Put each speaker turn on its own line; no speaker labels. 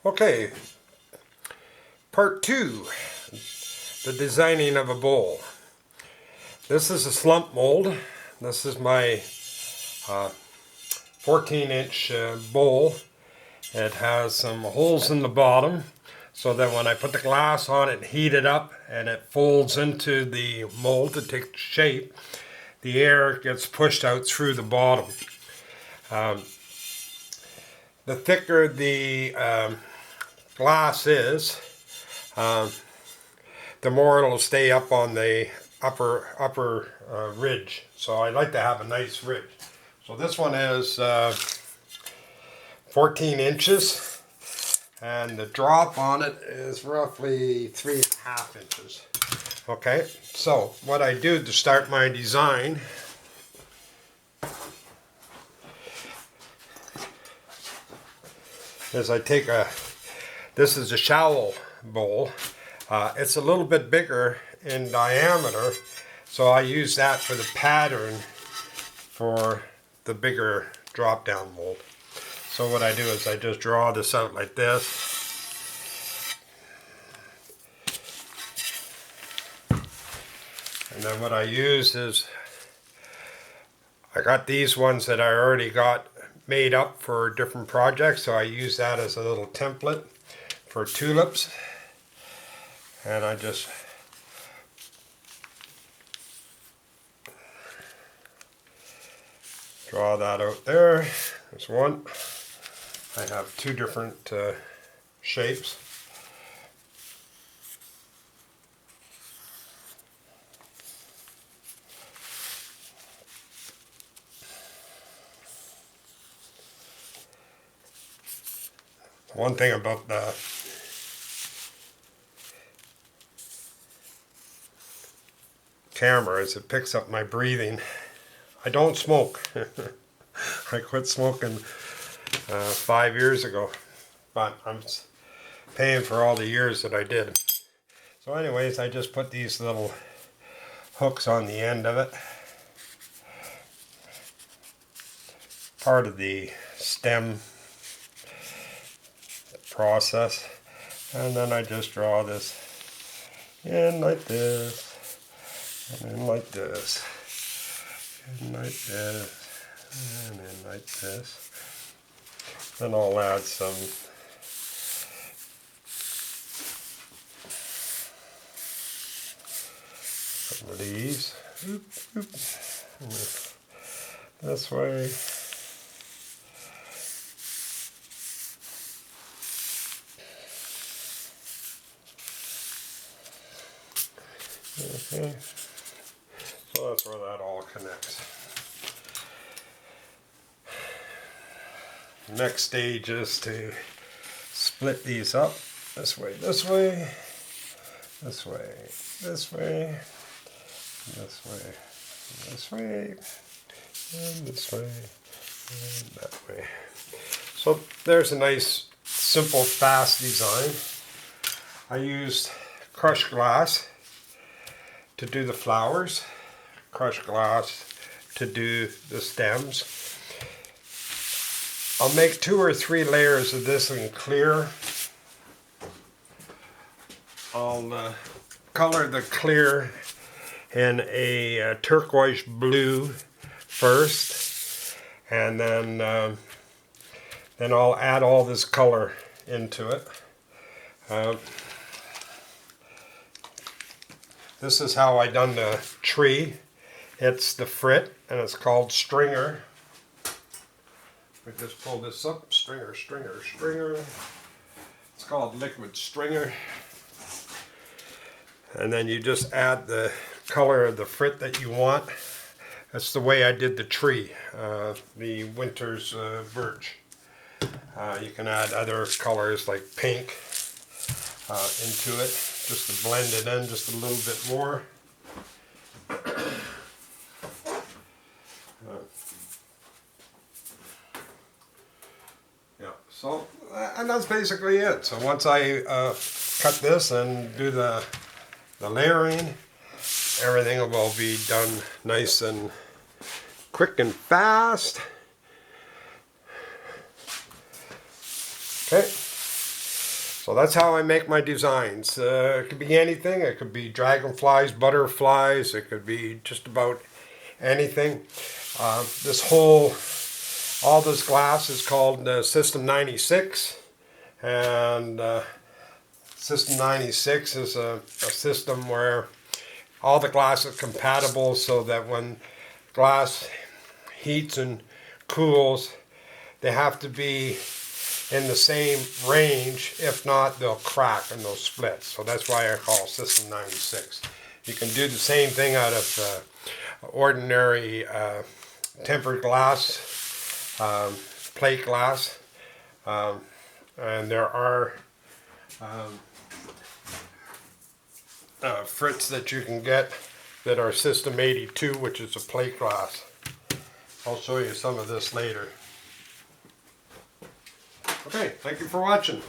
Okay, part 2, the designing of a bowl. This is a slump mold. This is my 14-inch bowl. It has some holes in the bottom so that when I put the glass on it, heat it up, and it folds into the mold to take shape. The air gets pushed out through the bottom. The thicker the glass is, the more it'll stay up on the upper ridge. So I like to have a nice ridge. So this one is 14 inches, and the drop on it is roughly 3.5 inches. Okay, so what I do to start my design is I take this is a shallow bowl. It's a little bit bigger in diameter, so I use that for the pattern for the bigger drop down mold. So what I do is I just draw this out like this, and then what I use is I got these ones that I already got made up for different projects, so I use that as a little template for tulips, and I just draw that out there. There's one. I have two different shapes. One thing about the camera is it picks up my breathing. I don't smoke. I quit smoking 5 years ago, but I'm paying for all the years that I did. So anyways, I just put these little hooks on the end of it. Part of the stem process, and then I just draw this in like this, and then like this, and like this, and then like this. Then I'll add some of these. Oop, oop. This way. Okay, so that's where that all connects. Next stage is to split these up this way, this way, this way, this way, this way, this way, and this way, and that way. So there's a nice, simple, fast design. I used crushed glass to do the flowers, crushed glass to do the stems. I'll make 2 or 3 layers of this in clear. I'll color the clear in a turquoise blue first, and then I'll add all this color into it. This is how I done the tree. It's the frit, and it's called stringer. I just pull this up, stringer, stringer, stringer. It's called liquid stringer. And then you just add the color of the frit that you want. That's the way I did the tree, the winter's birch. You can add other colors like pink into it, just to blend it in just a little bit more. Yeah, so, and that's basically it. So once I cut this and do the layering, everything will be done nice and quick and fast. Okay, So that's how I make my designs. It could be anything. It could be dragonflies, butterflies. It could be just about anything. All this glass is called System 96. And System 96 is a system where all the glass is compatible so that when glass heats and cools, they have to be in the same range. If not, they'll crack and they'll split. So that's why I call System 96. You can do the same thing out of ordinary tempered glass, plate glass, and there are frits that you can get that are System 82, which is a plate glass. I'll show you some of this later. Okay, thank you for watching.